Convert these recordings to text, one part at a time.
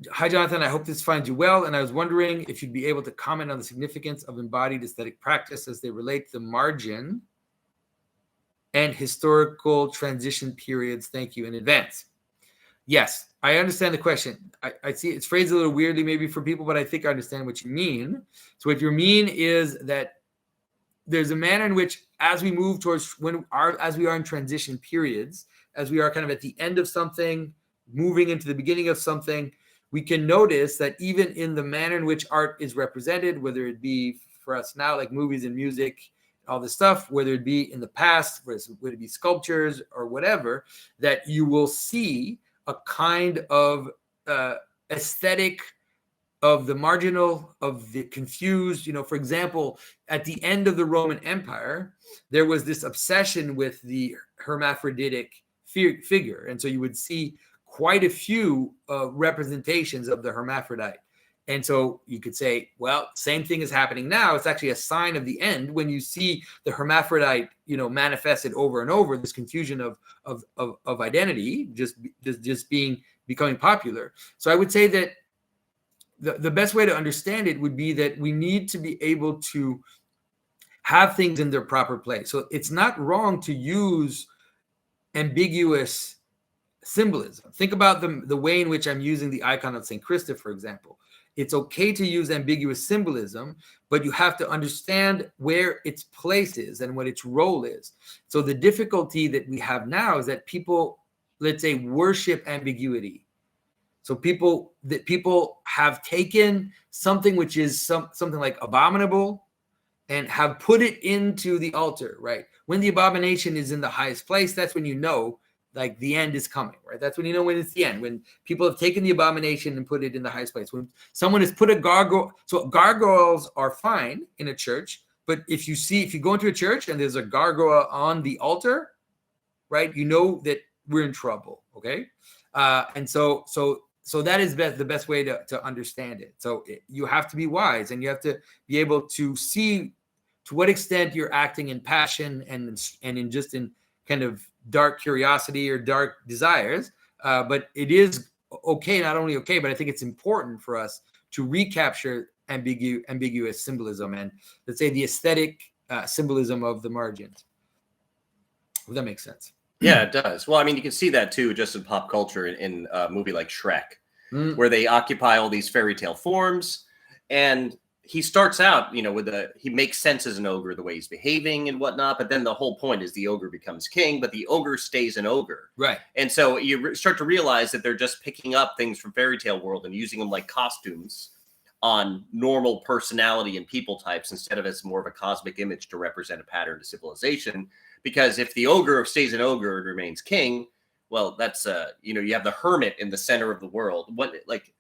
Hi, Jonathan. I hope this finds you well. And I was wondering if you'd be able to comment on the significance of embodied aesthetic practice as they relate to the margin and historical transition periods. Thank you in advance. Yes, I understand the question. I see it's phrased a little weirdly maybe for people, but I think I understand what you mean. So what you mean is that there's a manner in which, as we move towards as we are in transition periods, as we are kind of at the end of something, moving into the beginning of something, we can notice that even in the manner in which art is represented, whether it be for us now, like movies and music, all this stuff, whether it be in the past, whether it be sculptures or whatever, that you will see a kind of aesthetic of the marginal, of the confused. For example, at the end of the Roman Empire, there was this obsession with the hermaphroditic figure. And so you would see quite a few representations of the hermaphrodite. And so you could say, well, same thing is happening now. It's actually a sign of the end when you see the hermaphrodite, manifested over and over, this confusion of identity just becoming popular. So I would say that the best way to understand it would be that we need to be able to have things in their proper place. So it's not wrong to use ambiguous symbolism. Think about the way in which I'm using the icon of St. Christopher, for example. It's okay to use ambiguous symbolism, but you have to understand where its place is and what its role is. So the difficulty that we have now is that people, let's say, worship ambiguity. So people have taken something which is something like abominable and have put it into the altar, right? When the abomination is in the highest place, that's when you know, like, the end is coming, right? That's when you know when it's the end, when people have taken the abomination and put it in the highest place. When someone has put a gargoyle, so gargoyles are fine in a church, but if you go into a church and there's a gargoyle on the altar, right, you know that we're in trouble, okay? And so that is the best way to understand it. So you have to be wise, and you have to be able to see to what extent you're acting in passion and in kind of dark curiosity or dark desires. But it is okay, not only okay, but I think it's important for us to recapture ambiguous symbolism and, let's say, the aesthetic symbolism of the margins. If that makes sense. Yeah, it does. Well, I mean, you can see that too, just in pop culture in a movie like Shrek, where they occupy all these fairy tale forms. And he starts out, he makes sense as an ogre, the way he's behaving and whatnot. But then the whole point is the ogre becomes king, but the ogre stays an ogre. Right. And so you start to realize that they're just picking up things from fairy tale world and using them like costumes on normal personality and people types, instead of as more of a cosmic image to represent a pattern to civilization. Because if the ogre stays an ogre and remains king, well, that's you have the hermit in the center of the world.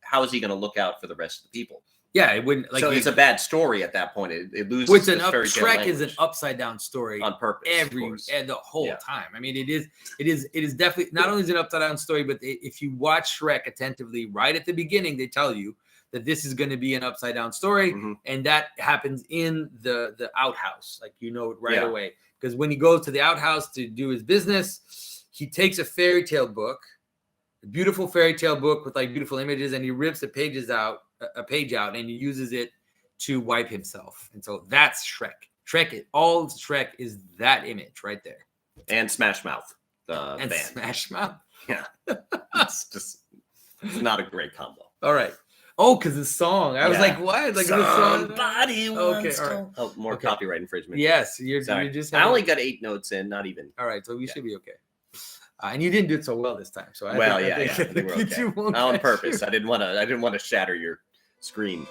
How is he going to look out for the rest of the people? Yeah, it wouldn't. So it's a bad story at that point. It loses. Shrek is an upside down story on purpose, and the whole time. I mean, it is definitely, not only is it an upside down story, but if you watch Shrek attentively, right at the beginning, they tell you that this is going to be an upside down story, and that happens in the outhouse, like it right away. Because when he goes to the outhouse to do his business, he takes a fairy tale book, a beautiful fairy tale book with like beautiful images, and he rips a page out, and he uses it to wipe himself. And so that's Shrek. All Shrek is that image right there. And Smash Mouth, the band. Smash Mouth. Yeah, it's not a great combo. All right. Oh, because the song. I was like, what? Like somebody wants to. Oh, more copyright infringement. Yes, you're just. I only got 8 notes in, not even. All right, so we should be okay. And you didn't do it so well this time. So I think we're okay. On purpose. I didn't want to shatter your screen.